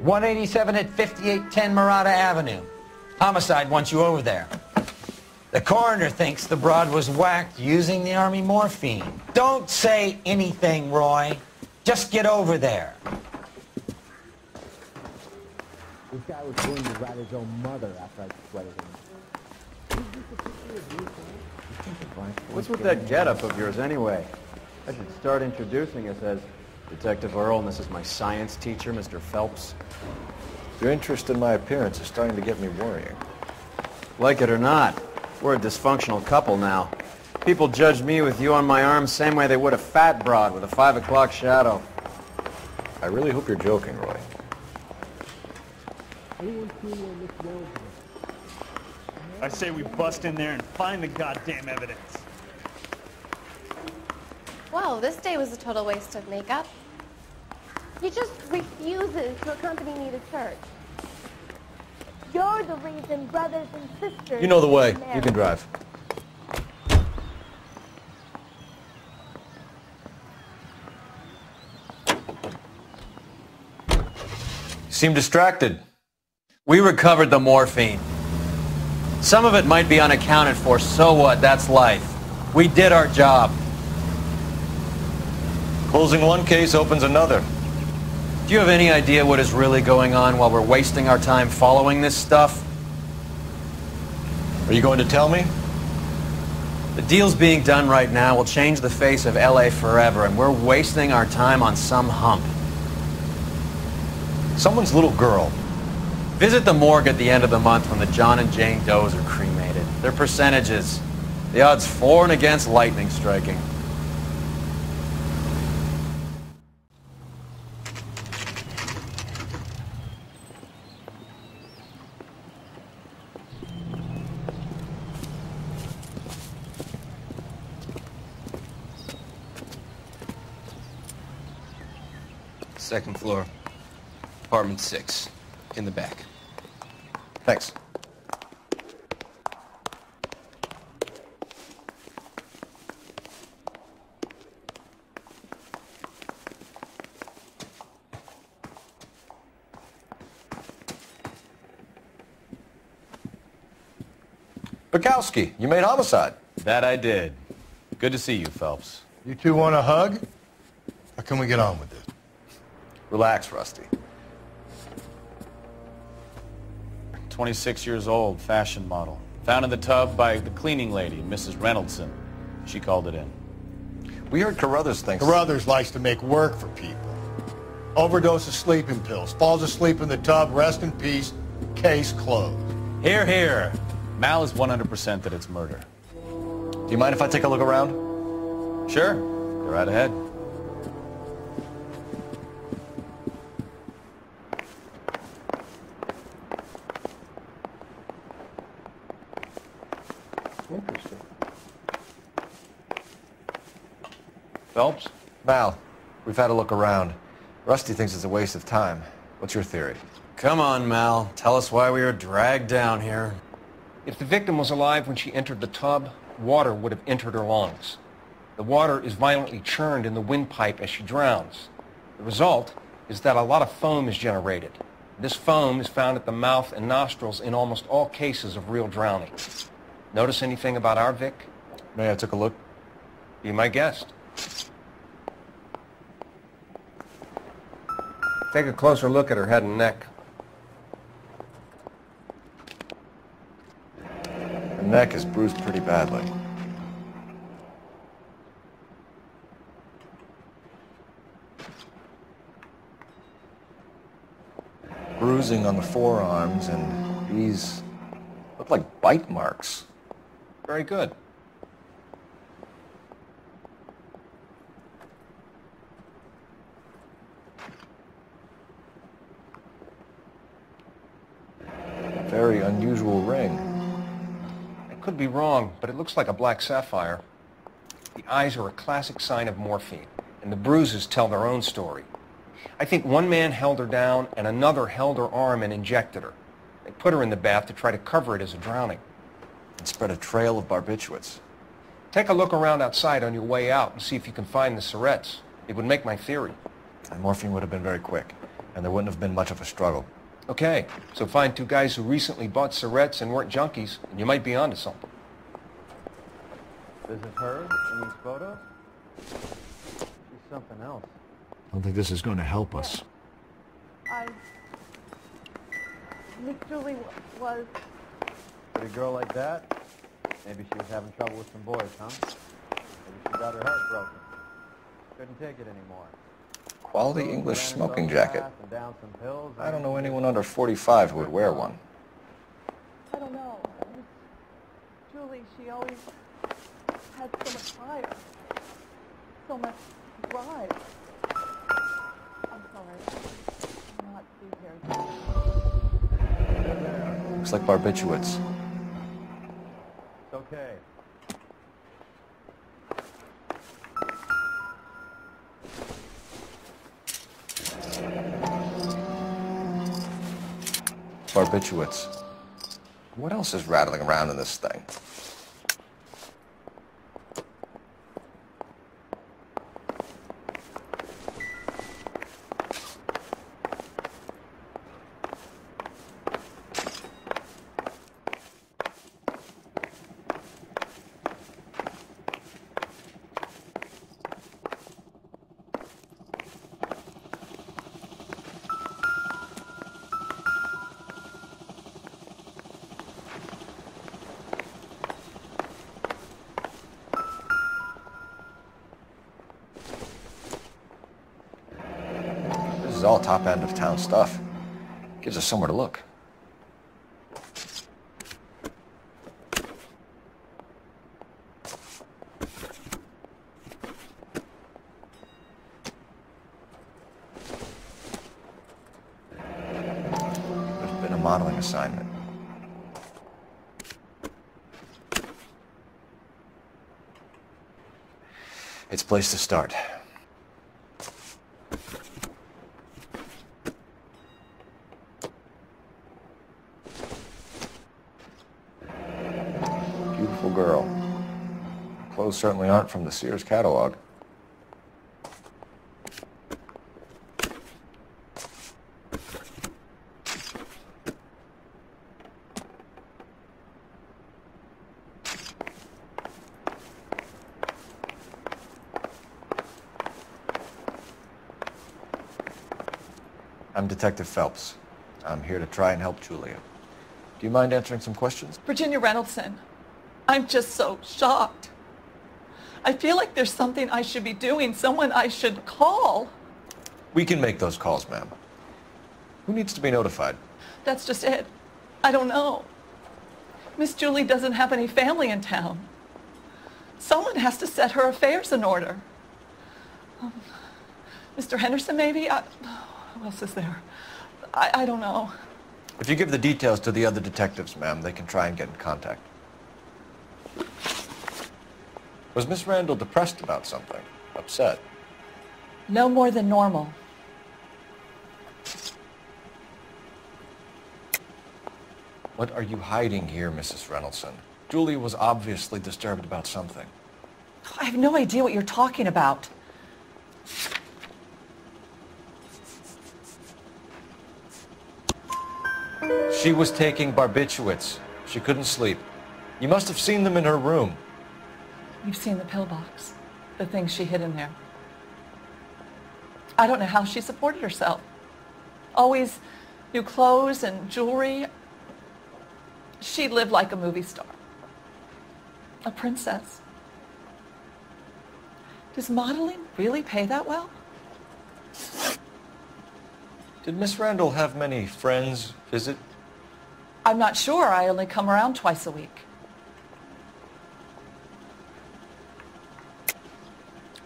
187 at 5810 Murata Avenue. Homicide wants you over there. The coroner thinks the broad was whacked using the Army morphine. Don't say anything, Roy. Just get over there. This guy was willing to rat his own mother after I sweated him. What's with that getup of yours anyway? I should start introducing us as Detective Earl, and this is my science teacher, Mr. Phelps. Your interest in my appearance is starting to get me worrying. Like it or not, we're a dysfunctional couple now. People judge me with you on my arm same way they would a fat broad with a 5 o'clock shadow. I really hope you're joking, Roy. I say we bust in there and find the goddamn evidence. Well, this day was a total waste of makeup. He just refuses to accompany me to church. You're the reason brothers and sisters... You know the way. You can drive. You seem distracted. We recovered the morphine. Some of it might be unaccounted for, so what? That's life. We did our job. Closing one case opens another. Do you have any idea what is really going on while we're wasting our time following this stuff? Are you going to tell me? The deals being done right now will change the face of LA forever, and we're wasting our time on some hump. Someone's little girl. Visit the morgue at the end of the month when the John and Jane Does are cremated. Their percentages. The odds for and against lightning striking. Second floor, apartment 6, in the back. Thanks. Bukowski, you made homicide. That I did. Good to see you, Phelps. You two want a hug? Or can we get on with this? Relax, Rusty. 26 years old, fashion model. Found in the tub by the cleaning lady, Mrs. Reynoldson. She called it in. We heard Carruthers thinks... Carruthers likes to make work for people. Overdose of sleeping pills. Falls asleep in the tub. Rest in peace. Case closed. Here, here. Mal is 100% that it's murder. Do you mind if I take a look around? Sure. Go right ahead. Interesting. Phelps? Mal, we've had a look around. Rusty thinks it's a waste of time. What's your theory? Come on, Mal. Tell us why we were dragged down here. If the victim was alive when she entered the tub, water would have entered her lungs. The water is violently churned in the windpipe as she drowns. The result is that a lot of foam is generated. This foam is found at the mouth and nostrils in almost all cases of real drowning. Notice anything about our Vic? May I took a look? Be my guest. Take a closer look at her head and neck. Her neck is bruised pretty badly. Bruising on the forearms, and these look like bite marks. Very good. Very unusual ring. I could be wrong, but it looks like a black sapphire. The eyes are a classic sign of morphine, and the bruises tell their own story. I think one man held her down and another held her arm and injected her. They put her in the bath to try to cover it as a drowning. And spread a trail of barbiturates. Take a look around outside on your way out and see if you can find the syrettes. It would make my theory. And morphine would have been very quick. and there wouldn't have been much of a struggle. Okay, so find two guys who recently bought cigarettes and weren't junkies, and you might be onto something. This is her in these photos? She's something else. I don't think this is going to help us. Miss Julie was... Pretty girl like that? Maybe she was having trouble with some boys, huh? Maybe she got her heart broken. Couldn't take it anymore. Quality English smoking jacket. And down some pills. I don't know anyone under 45 who would wear one. I don't know. Miss Julie, she always had so much fire. So much drive. I'm sorry. I'm not Steve here. Looks like barbiturates. It's okay. Barbiturates. What else is rattling around in this thing? This is all top end of town stuff. Gives us somewhere to look. There's been a modeling assignment. It's a place to start. Beautiful girl. Clothes certainly aren't from the Sears catalog. I'm Detective Phelps. I'm here to try and help Julia. Do you mind answering some questions? Virginia Reynoldson, I'm just so shocked. I feel like there's something I should be doing, someone I should call. We can make those calls, ma'am. Who needs to be notified? That's just it. I don't know. Miss Julie doesn't have any family in town. Someone has to set her affairs in order. Mr. Henderson, maybe? Who else is there? I don't know. If you give the details to the other detectives, ma'am, they can try and get in contact. Was Miss Randall depressed about something? Upset? No more than normal. What are you hiding here, Mrs. Reynoldson? Julia was obviously disturbed about something. I have no idea what you're talking about. She was taking barbiturates. She couldn't sleep. You must have seen them in her room. You've seen the pillbox, the things she hid in there. I don't know how she supported herself. Always new clothes and jewelry. She lived like a movie star. A princess. Does modeling really pay that well? Did Miss Randall have many friends visit? I'm not sure. I only come around twice a week.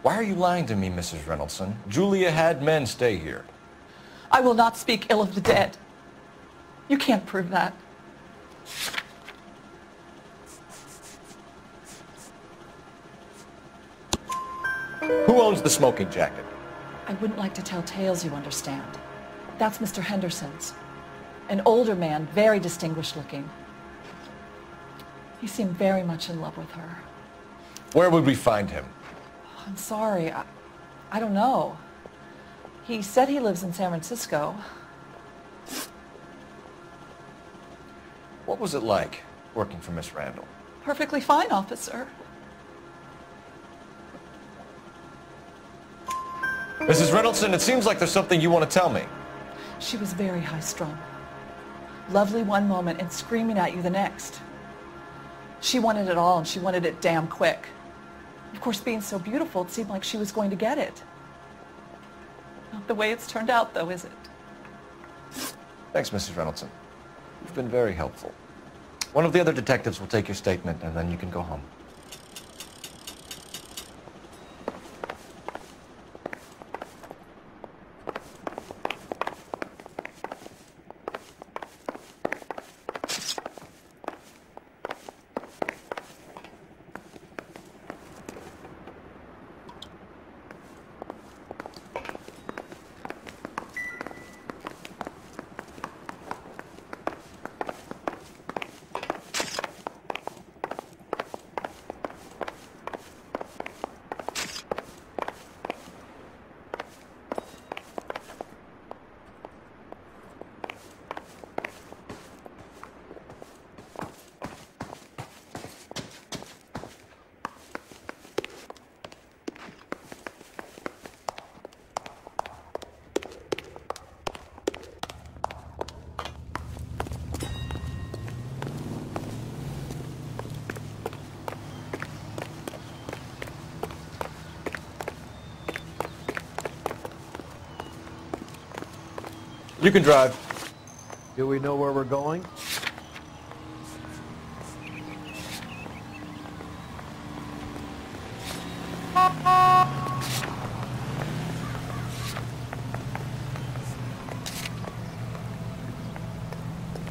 Why are you lying to me, Mrs. Reynoldson? Julia had men stay here. I will not speak ill of the dead. You can't prove that. Who owns the smoking jacket? I wouldn't like to tell tales, you understand. That's Mr. Henderson's. An older man, very distinguished looking. He seemed very much in love with her. Where would we find him? I'm sorry. I don't know. He said he lives in San Francisco. What was it like working for Miss Randall? Perfectly fine, officer. Mrs. Reynoldsson, it seems like there's something you want to tell me. She was very high-strung. Lovely one moment and screaming at you the next. She wanted it all, and she wanted it damn quick. Of course, being so beautiful, it seemed like she was going to get it. Not the way it's turned out, though, is it? Thanks, Mrs. Reynoldsson. You've been very helpful. One of the other detectives will take your statement, and then you can go home. You can drive. Do we know where we're going?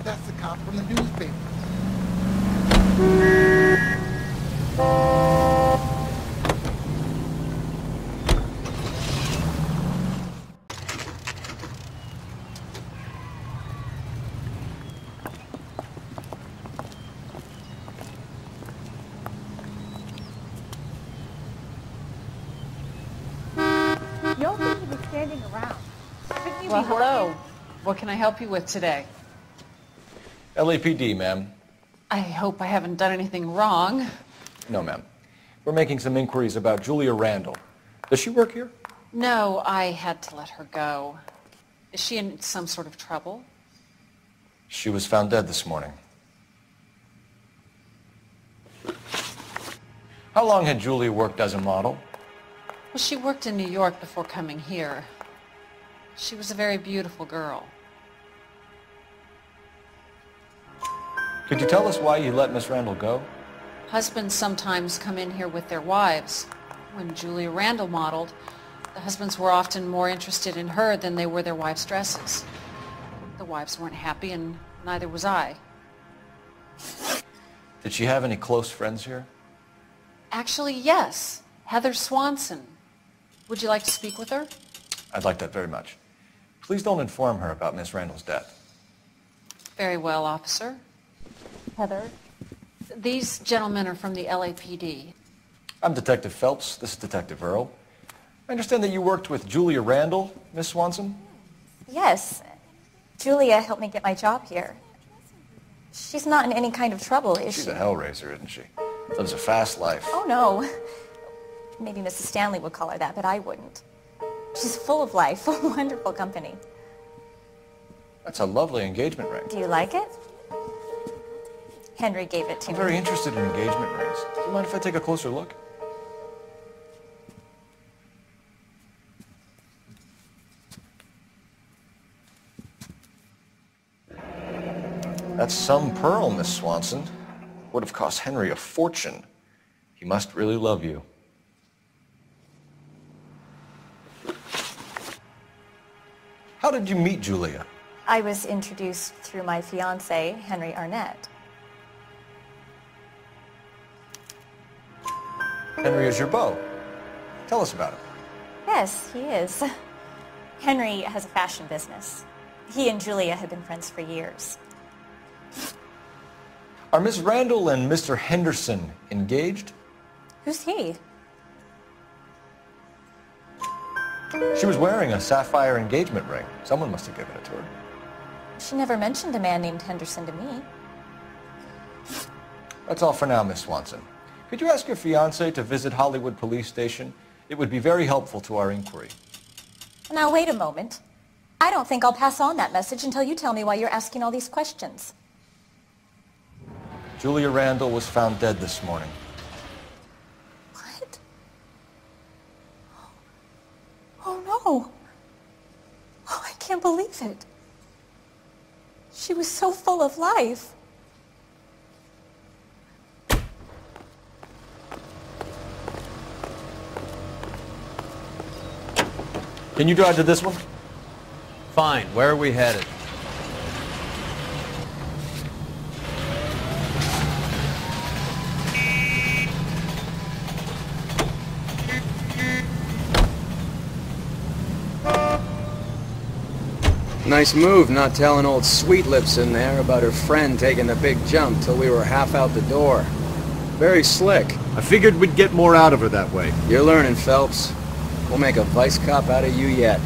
That's the cop from the newspaper. You don't seem to be standing around. Shouldn't you Well, be hello. working? What can I help you with today? LAPD, ma'am. I hope I haven't done anything wrong. No, ma'am. We're making some inquiries about Julia Randall. Does she work here? No, I had to let her go. Is she in some sort of trouble? She was found dead this morning. How long had Julia worked as a model? Well, she worked in New York before coming here. She was a very beautiful girl. Could you tell us why you let Miss Randall go? Husbands sometimes come in here with their wives. When Julia Randall modeled, the husbands were often more interested in her than they were their wives' dresses. The wives weren't happy, and neither was I. Did she have any close friends here? Actually, yes. Heather Swanson. Would you like to speak with her? I'd like that very much. Please don't inform her about Miss Randall's death. Very well, officer. Heather? These gentlemen are from the LAPD. I'm Detective Phelps. This is Detective Earl. I understand that you worked with Julia Randall, Miss Swanson? Yes. Julia helped me get my job here. She's not in any kind of trouble, is she? She's a hellraiser, isn't she? Lives a fast life. Oh, no. Maybe Mrs. Stanley would call her that, but I wouldn't. She's full of life, wonderful company. That's a lovely engagement ring. Do you like it? Henry gave it to I'm me. very interested in engagement rings. Do you mind if I take a closer look? That's some pearl, Miss Swanson. Would have cost Henry a fortune. He must really love you. How did you meet Julia? I was introduced through my fiancé, Henry Arnett. Henry is your beau. Tell us about it. Yes, he is. Henry has a fashion business. He and Julia have been friends for years. Are Miss Randall and Mr. Henderson engaged? Who's he? She was wearing a sapphire engagement ring. Someone must have given it to her. She never mentioned a man named Henderson to me. That's all for now, Miss Swanson. Could you ask your fiancé to visit Hollywood Police Station? It would be very helpful to our inquiry. Now, wait a moment. I don't think I'll pass on that message until you tell me why you're asking all these questions. Julia Randall was found dead this morning. What? Oh, no. Oh, I can't believe it. She was so full of life. Can you drive to this one? Fine. Where are we headed? Nice move not telling old Sweet Lips in there about her friend taking the big jump till we were half out the door. Very slick. I figured we'd get more out of her that way. You're learning, Phelps. We'll make a vice cop out of you yet.